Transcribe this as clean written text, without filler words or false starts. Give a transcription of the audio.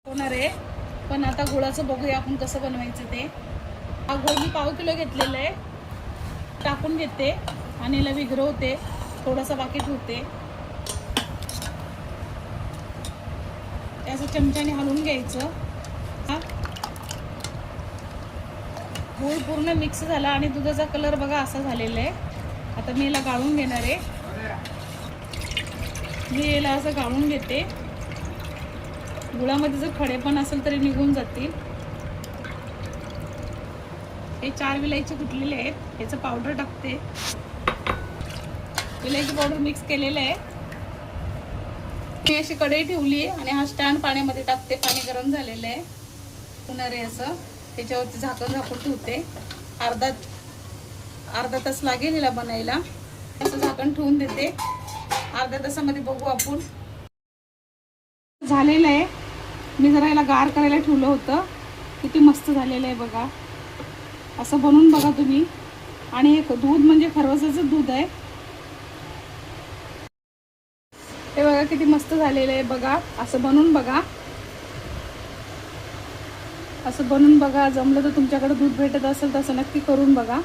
होणार आहे, पण आता गुळाचं बघूया आपण कसं बनवायचं ते. हा गुळ मी पाव किलो घेतलेला आहे, टाकून घेते आणि याला विघरवते, थोडासा बाकी ठेवते. असं चमच्याने हलवून घ्यायचं. हा गूळ पूर्ण मिक्स झाला आणि दुधाचा कलर बघा असा झालेला आहे. आता मी याला गाळून घेणार आहे. मी याला असं गाळून घेते. गुळामध्ये जर खडे पण असेल तरी निघून जातील. हे 4 विलायची कुटलेले आहेत, याचं पावडर टाकते. विलायची पावडर मिक्स केलेलं आहे. मी अशी कढई ठेवली आणि हा स्टँड पाण्यामध्ये टाकते. पाणी गरम झालेलं आहे, होणार आहे असं. त्याच्यावरती झाकून ठेवते. अर्धा तास लागेल याला बनायला. असं झाकण ठेवून देते. अर्ध्या तासामध्ये बघू आपण. झालेलं आहे. मी जरा याला गार करायला ठेवलं होतं. किती मस्त झालेलं आहे बघा. असं बनवून बघा तुम्ही. आणि हे दूध म्हणजे खरवसाचं दूध आहे. हे बघा किती मस्त झालेलं आहे बघा. असं बनवून बघा. असं बनवून बघा. जमलं तर तुमच्याकडे दूध भेटत असेल तसं नक्की करून बघा.